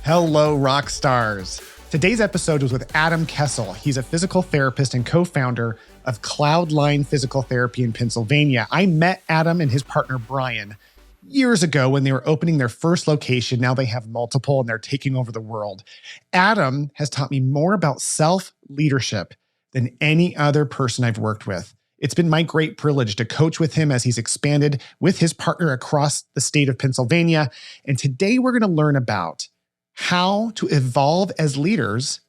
Hello, rock stars. Today's episode was with Adam Kessel. He's a physical therapist and co-founder of Cloudline Physical Therapy in Pennsylvania. I met Adam and his partner, Brian, years ago when they were opening their first location. Now they have multiple and they're taking over the world. Adam has taught me more about self-leadership than any other person I've worked with. It's been my great privilege to coach with him as he's expanded with his partner across the state of Pennsylvania. And today we're going to learn about how to evolve as leaders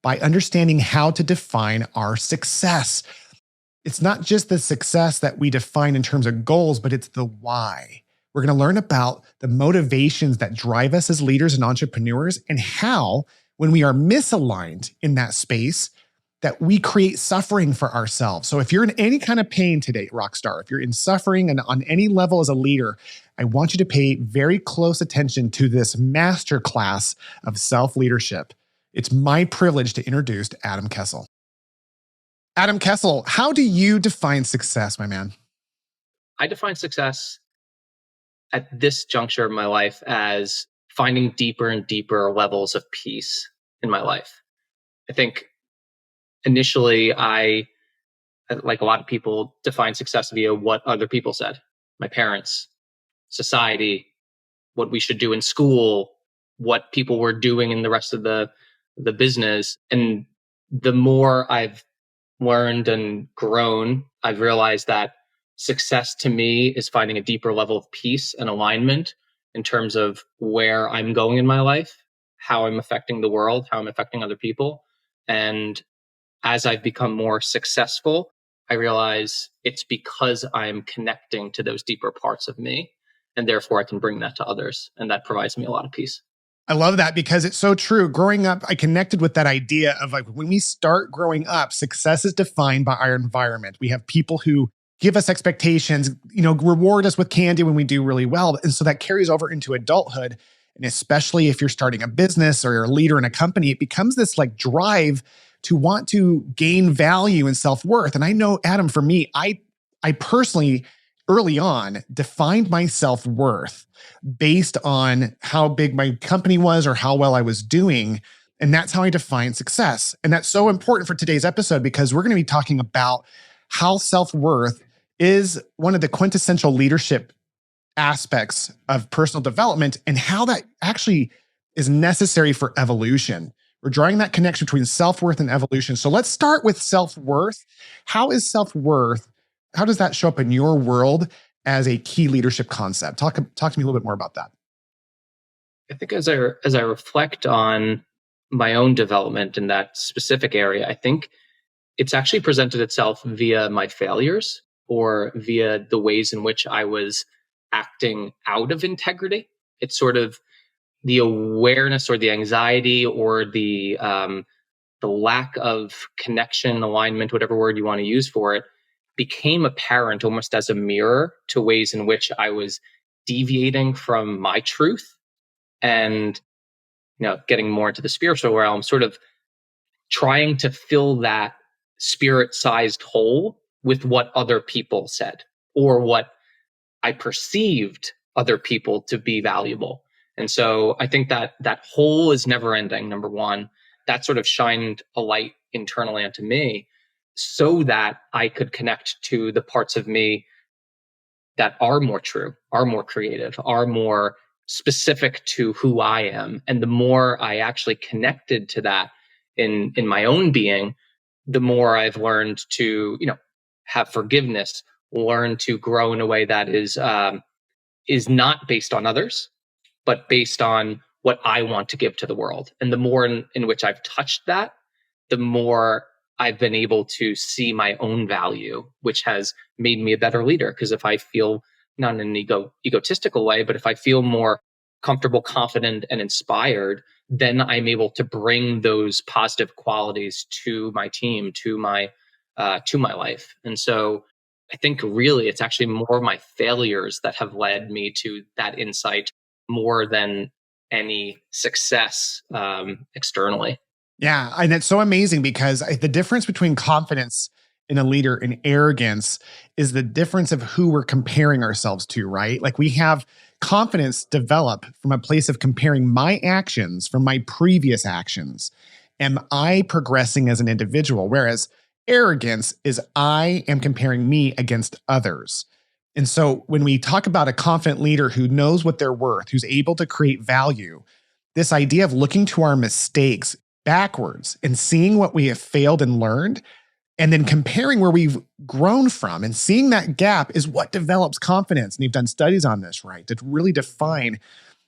by understanding how to define our success. It's not just the success that we define in terms of goals, but it's the why. We're going to learn about the motivations that drive us as leaders and entrepreneurs, and how, when we are misaligned in that space, that we create suffering for ourselves. So if you're in any kind of pain today, Rockstar, if you're in suffering and on any level as a leader, I want you to pay very close attention to this masterclass of self-leadership. It's my privilege to introduce Adam Kessel. Adam Kessel, how do you define success, my man? I define success at this juncture of my life as finding deeper and deeper levels of peace in my life. I think initially, I, like a lot of people, define success via what other people said. My parents, society, what we should do in school, what people were doing in the rest of the business. And the more I've learned and grown, I've realized that success to me is finding a deeper level of peace and alignment in terms of where I'm going in my life, how I'm affecting the world, how I'm affecting other people. And as I've become more successful, I realize it's because I'm connecting to those deeper parts of me, and therefore I can bring that to others. And that provides me a lot of peace. I love that because it's so true. Growing up, I connected with that idea of like when we start growing up, success is defined by our environment. We have people who give us expectations, reward us with candy when we do really well. And so that carries over into adulthood. And especially if you're starting a business or you're a leader in a company, it becomes this like drive to want to gain value and self-worth. And I know, Adam, for me, I personally, early on, defined my self-worth based on how big my company was or how well I was doing. And that's how I define success. And that's so important for today's episode because we're going to be talking about how self-worth is one of the quintessential leadership aspects of personal development and how that actually is necessary for evolution. We're drawing that connection between self-worth and evolution. So let's start with self-worth. How is self-worth, how does that show up in your world as a key leadership concept? Talk to me a little bit more about that. I think as I reflect on my own development in that specific area, I think it's actually presented itself via my failures or via the ways in which I was acting out of integrity. It's sort of the awareness or the anxiety or the lack of connection, alignment, whatever word you want to use for it, became apparent almost as a mirror to ways in which I was deviating from my truth and, getting more into the spiritual realm, sort of trying to fill that spirit-sized hole with what other people said or what I perceived other people to be valuable. And so I think that hole is never ending, number one. That sort of shined a light internally onto me so that I could connect to the parts of me that are more true, are more creative, are more specific to who I am. And the more I actually connected to that in my own being, the more I've learned to, have forgiveness, learn to grow in a way that is not based on others, but based on what I want to give to the world. And the more in which I've touched that, the more I've been able to see my own value, which has made me a better leader. Because if I feel, not in an egotistical way, but if I feel more comfortable, confident, and inspired, then I'm able to bring those positive qualities to my team, to my life. And so I think really it's actually more my failures that have led me to that insight more than any success externally. Yeah, and it's so amazing because the difference between confidence in a leader and arrogance is the difference of who we're comparing ourselves to, right? Like we have confidence develop from a place of comparing my actions from my previous actions. Am I progressing as an individual? Whereas arrogance is I am comparing me against others. And so when we talk about a confident leader who knows what they're worth, who's able to create value, this idea of looking to our mistakes backwards and seeing what we have failed and learned, and then comparing where we've grown from and seeing that gap is what develops confidence. And you've done studies on this, right? To really define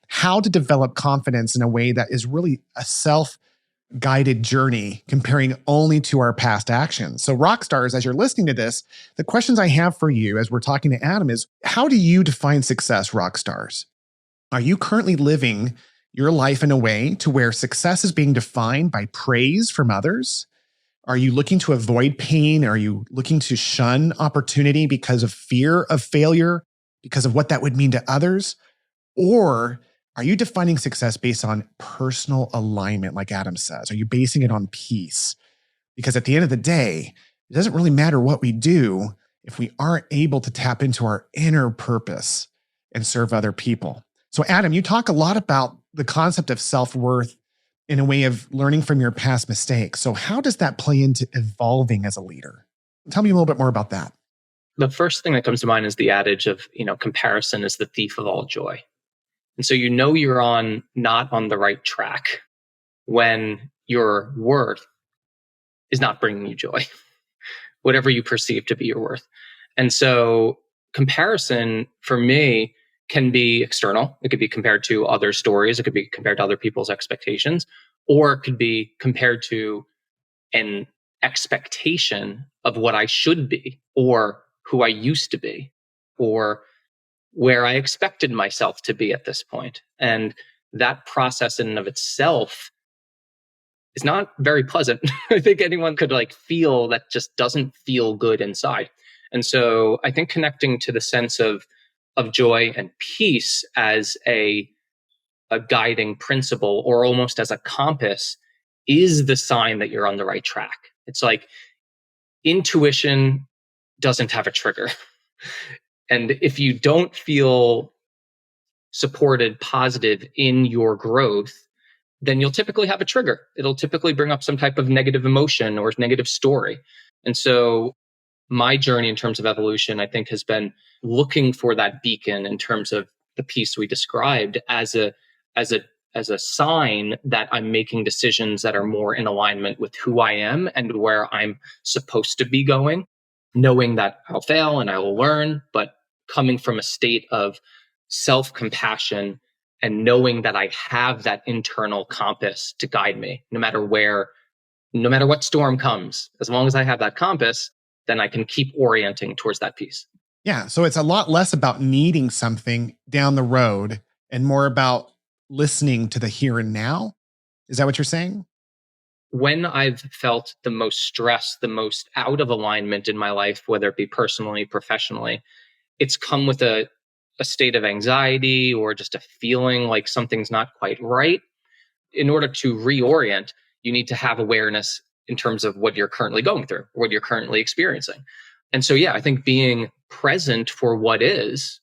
how to develop confidence in a way that is really a self-guided journey, comparing only to our past actions. So rock stars, as you're listening to this, the questions I have for you as we're talking to Adam is, how do you define success, rock stars? Are you currently living your life in a way to where success is being defined by praise from others? Are you looking to avoid pain? Are you looking to shun opportunity because of fear of failure, because of what that would mean to others? Or are you defining success based on personal alignment, like Adam says? Are you basing it on peace? Because at the end of the day, it doesn't really matter what we do if we aren't able to tap into our inner purpose and serve other people. So Adam, you talk a lot about the concept of self-worth in a way of learning from your past mistakes. So how does that play into evolving as a leader? Tell me a little bit more about that. The first thing that comes to mind is the adage of, comparison is the thief of all joy. And so you're not on the right track when your worth is not bringing you joy, whatever you perceive to be your worth. And so comparison for me can be external. It could be compared to other stories. It could be compared to other people's expectations, or it could be compared to an expectation of what I should be, or who I used to be, or where I expected myself to be at this point. And that process in and of itself is not very pleasant. I think anyone could feel that just doesn't feel good inside. And so I think connecting to the sense of joy and peace as a guiding principle, or almost as a compass, is the sign that you're on the right track. It's like intuition doesn't have a trigger. And if you don't feel supported, positive in your growth, then you'll typically have a trigger. It'll typically bring up some type of negative emotion or negative story. And so my journey in terms of evolution, I think, has been looking for that beacon in terms of the piece we described as a sign that I'm making decisions that are more in alignment with who I am and where I'm supposed to be going, knowing that I'll fail and I will learn, but coming from a state of self-compassion and knowing that I have that internal compass to guide me, no matter what storm comes. As long as I have that compass, then I can keep orienting towards that piece. Yeah. So it's a lot less about needing something down the road and more about listening to the here and now. Is that what you're saying? When I've felt the most stress, the most out of alignment in my life, whether it be personally, professionally, it's come with a state of anxiety or just a feeling like something's not quite right. In order to reorient, you need to have awareness in terms of what you're currently going through, what you're currently experiencing. And so, I think being present for what is,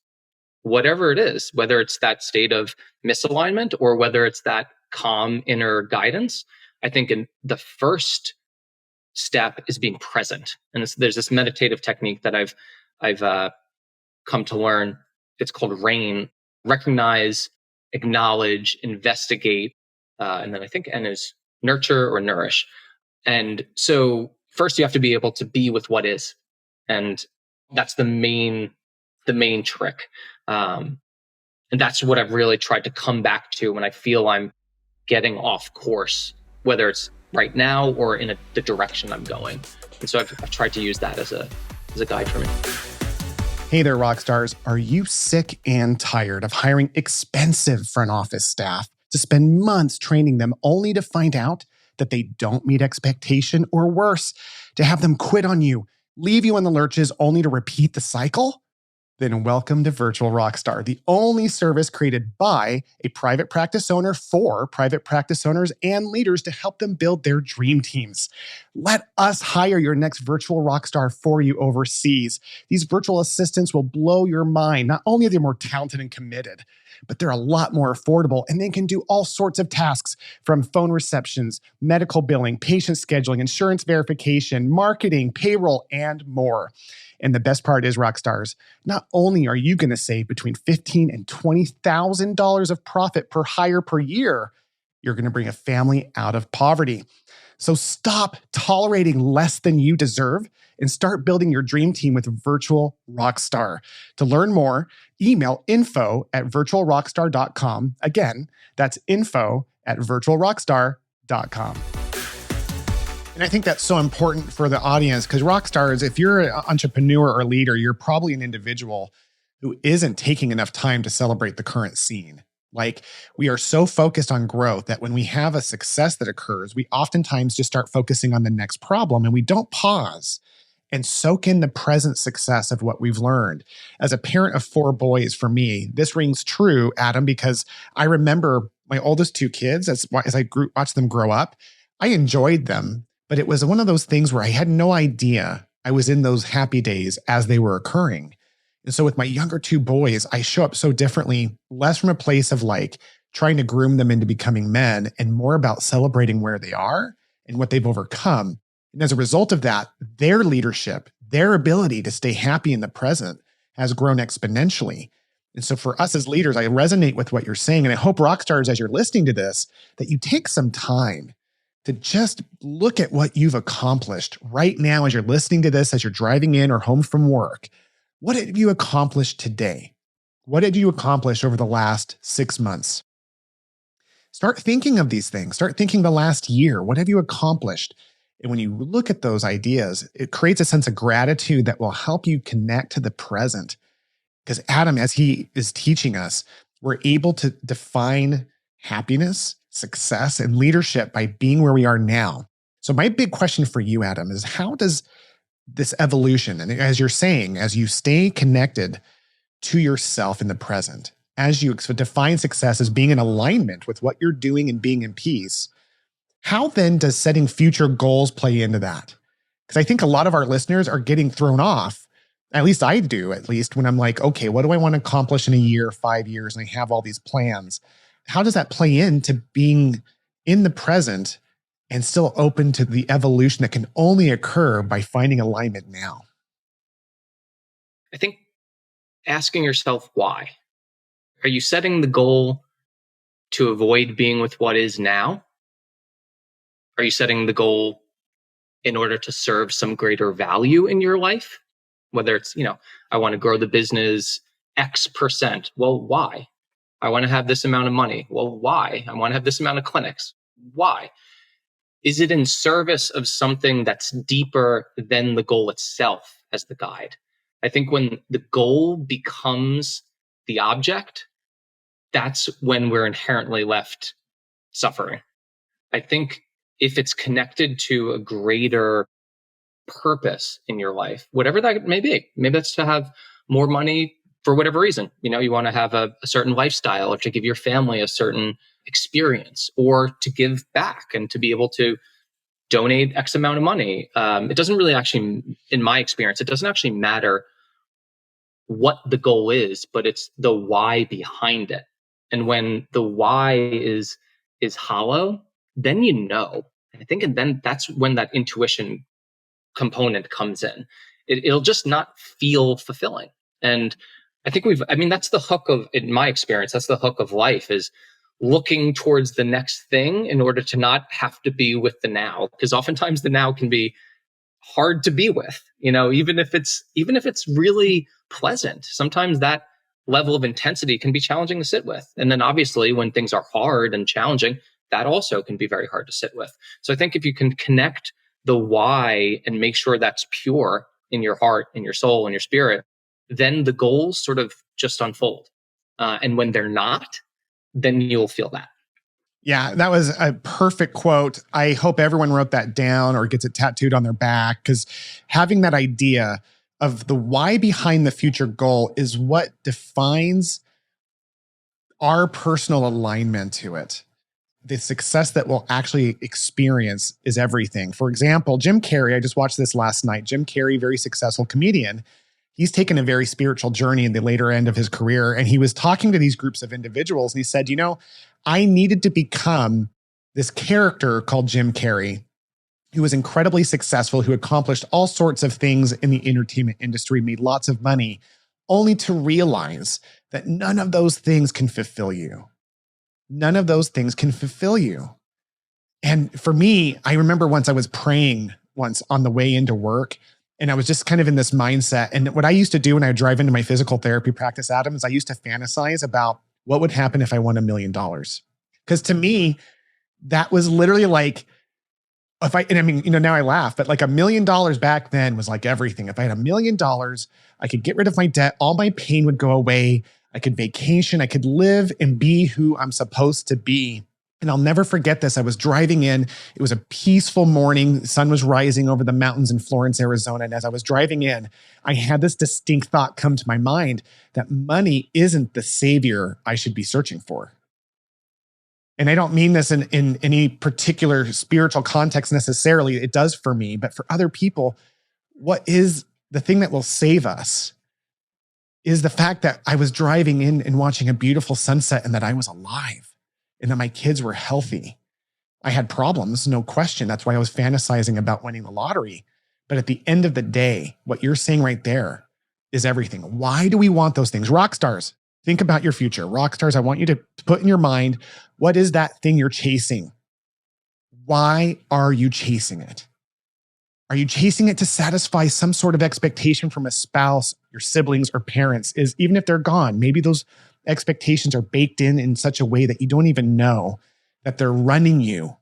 whatever it is, whether it's that state of misalignment or whether it's that calm inner guidance, I think the first step is being present. And there's this meditative technique that I've come to learn. It's called RAIN: recognize, acknowledge, investigate, and then I think N is nurture or nourish. And so first you have to be able to be with what is. And that's the main trick. And that's what I've really tried to come back to when I feel I'm getting off course, whether it's right now or in the direction I'm going. And so I've tried to use that as a guide for me. Hey there, rock stars. Are you sick and tired of hiring expensive front office staff to spend months training them only to find out that they don't meet expectation, or worse, to have them quit on you, leave you in the lurches only to repeat the cycle? Then welcome to Virtual Rockstar, the only service created by a private practice owner for private practice owners and leaders to help them build their dream teams. Let us hire your next virtual rock star for you overseas. These virtual assistants will blow your mind. Not only are they more talented and committed, but they're a lot more affordable, and they can do all sorts of tasks from phone receptions, medical billing, patient scheduling, insurance verification, marketing, payroll, and more. And the best part is, rock stars, not only are you going to save between $15,000 and $20,000 of profit per hire per year, you're going to bring a family out of poverty. So stop tolerating less than you deserve and start building your dream team with Virtual Rockstar. To learn more, email info@virtualrockstar.com. Again, that's info@virtualrockstar.com. And I think that's so important for the audience because rock stars, if you're an entrepreneur or leader, you're probably an individual who isn't taking enough time to celebrate the current scene. Like, we are so focused on growth that when we have a success that occurs, we oftentimes just start focusing on the next problem and we don't pause and soak in the present success of what we've learned. As a parent of 4 boys, for me, this rings true, Adam, because I remember my oldest 2 kids, as I watched them grow up, I enjoyed them, but it was one of those things where I had no idea I was in those happy days as they were occurring. And so with my younger 2 boys, I show up so differently, less from a place of like trying to groom them into becoming men and more about celebrating where they are and what they've overcome. And as a result of that, their leadership, their ability to stay happy in the present has grown exponentially. And so for us as leaders, I resonate with what you're saying. And I hope rock stars, as you're listening to this, that you take some time to just look at what you've accomplished right now as you're listening to this, as you're driving in or home from work. What have you accomplished today? What did you accomplish over the last 6 months? Start thinking of these things. Start thinking the last year. What have you accomplished? And when you look at those ideas, it creates a sense of gratitude that will help you connect to the present. Because Adam, as he is teaching us, we're able to define happiness, success, and leadership by being where we are now. So my big question for you, Adam, is how does this evolution, and as you're saying, as you stay connected to yourself in the present, as you define success as being in alignment with what you're doing and being in peace, how then does setting future goals play into that? Because I think a lot of our listeners are getting thrown off, at least I do, when I'm like, okay, what do I want to accomplish in a year, 5 years, and I have all these plans? How does that play into being in the present and still open to the evolution that can only occur by finding alignment now? I think asking yourself why. Are you setting the goal to avoid being with what is now? Are you setting the goal in order to serve some greater value in your life? Whether it's, I want to grow the business X%. Well, why? I want to have this amount of money. Well, why? I want to have this amount of clinics. Why? Is it in service of something that's deeper than the goal itself as the guide? I think when the goal becomes the object, that's when we're inherently left suffering. I think if it's connected to a greater purpose in your life, whatever that may be, maybe that's to have more money for whatever reason. You want to have a certain lifestyle or to give your family a certain experience or to give back and to be able to donate X amount of money. It doesn't really actually, in my experience, it doesn't actually matter what the goal is, but it's the why behind it. And when the why is hollow, then and I think, and then that's when that intuition component comes in. It'll just not feel fulfilling. And I think that's the hook of, in my experience, that's the hook of life, is looking towards the next thing in order to not have to be with the now. Because oftentimes the now can be hard to be with, even if it's really pleasant. Sometimes that level of intensity can be challenging to sit with. And then obviously when things are hard and challenging, that also can be very hard to sit with. So I think if you can connect the why and make sure that's pure in your heart, in your soul, in your spirit, then the goals sort of just unfold. And when they're not, then you'll feel that. Yeah, that was a perfect quote. I hope everyone wrote that down or gets it tattooed on their back, because having that idea of the why behind the future goal is what defines our personal alignment to it. the success that we'll actually experience is everything. For example, Jim Carrey, I just watched this last night. Jim Carrey, very successful comedian. He's taken a very spiritual journey in the later end of his career. And he was talking to these groups of individuals. And he said, I needed to become this character called Jim Carrey, who was incredibly successful, who accomplished all sorts of things in the entertainment industry, made lots of money, only to realize that none of those things can fulfill you. None of those things can fulfill you. And for me, I remember once I was praying once on the way into work, and I was just kind of in this mindset. And what I used to do when I would drive into my physical therapy practice, Adam, is I used to fantasize about what would happen if I won $1 million. Because to me, that was literally like, now I laugh, but like $1 million back then was like everything. If I had $1 million, I could get rid of my debt. All my pain would go away. I could vacation. I could live and be who I'm supposed to be. And I'll never forget this. I was driving in. It was a peaceful morning. The sun was rising over the mountains in Florence, Arizona. And as I was driving in, I had this distinct thought come to my mind that money isn't the savior I should be searching for. And I don't mean this in any particular spiritual context necessarily. It does for me. But for other people, what is the thing that will save us is the fact that I was driving in and watching a beautiful sunset and that I was alive and that my kids were healthy. I had problems, no question. That's why I was fantasizing about winning the lottery. But at the end of the day, what you're saying right there is everything. Why do we want those things? Rock stars, think about your future. Rock stars, I want you to put in your mind, what is that thing you're chasing? Why are you chasing it? Are you chasing it to satisfy some sort of expectation from a spouse, your siblings, or parents? Even if they're gone, maybe those expectations are baked in such a way that you don't even know that they're running you.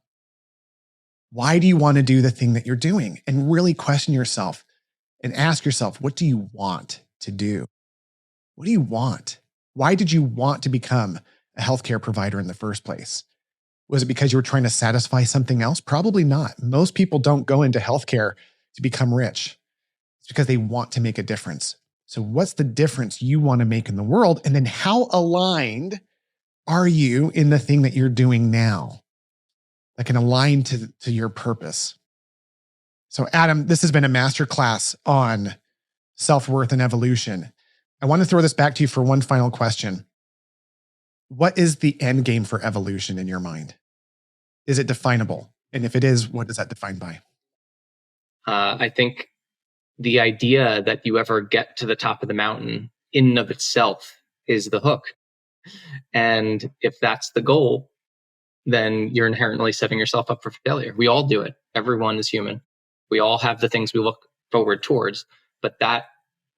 Why do you want to do the thing that you're doing? And really question yourself and ask yourself, what do you want to do? What do you want? Why did you want to become a healthcare provider in the first place? Was it because you were trying to satisfy something else? Probably not. Most people don't go into healthcare to become rich. It's because they want to make a difference. So what's the difference you want to make in the world? And then how aligned are you in the thing that you're doing now that can align to your purpose? So Adam, this has been a masterclass on self-worth and evolution. I want to throw this back to you for one final question. What is the end game for evolution in your mind? Is it definable? And if it is, what is that defined by? I think the idea that you ever get to the top of the mountain in and of itself is the hook. And if that's the goal, then you're inherently setting yourself up for failure. We all do it. Everyone is human. We all have the things we look forward towards, but that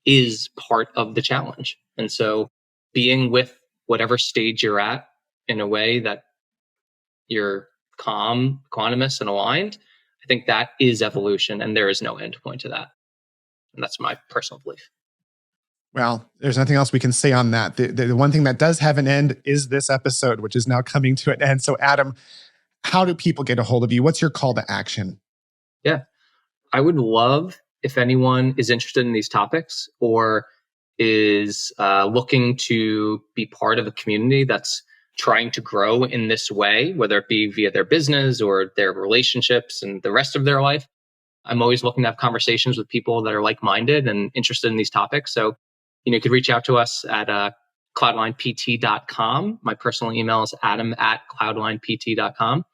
is part of the challenge. And so being with whatever stage you're at in a way that you're calm, equanimous, and aligned, I think that is evolution, and there is no end point to that. And that's my personal belief. Well, there's nothing else we can say on that. The one thing that does have an end is this episode, which is now coming to an end. So Adam, how do people get a hold of you? What's your call to action? Yeah, I would love if anyone is interested in these topics or is looking to be part of a community that's trying to grow in this way, whether it be via their business or their relationships and the rest of their life. I'm always looking to have conversations with people that are like-minded and interested in these topics. So, you could reach out to us at cloudlinept.com. My personal email is adam@cloudlinept.com.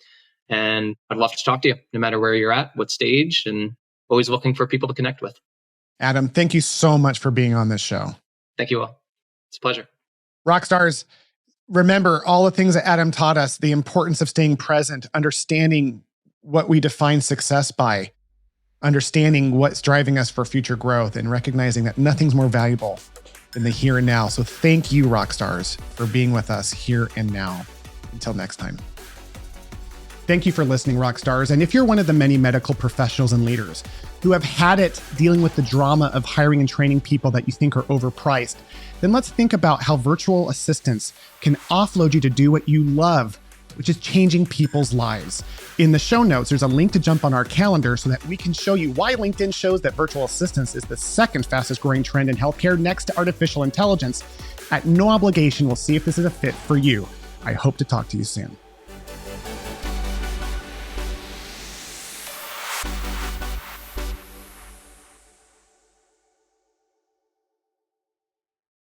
And I'd love to talk to you, no matter where you're at, what stage, and always looking for people to connect with. Adam, thank you so much for being on this show. Thank you all. It's a pleasure. Rock stars, remember all the things that Adam taught us, the importance of staying present, understanding what we define success by, understanding what's driving us for future growth, and recognizing that nothing's more valuable than the here and now. So thank you, rock stars, for being with us here and now. Until next time. Thank you for listening, rock stars. And if you're one of the many medical professionals and leaders who have had it dealing with the drama of hiring and training people that you think are overpriced, then let's think about how virtual assistants can offload you to do what you love, which is changing people's lives. In the show notes, there's a link to jump on our calendar so that we can show you why LinkedIn shows that virtual assistants is the second fastest growing trend in healthcare next to artificial intelligence. At no obligation, we'll see if this is a fit for you. I hope to talk to you soon.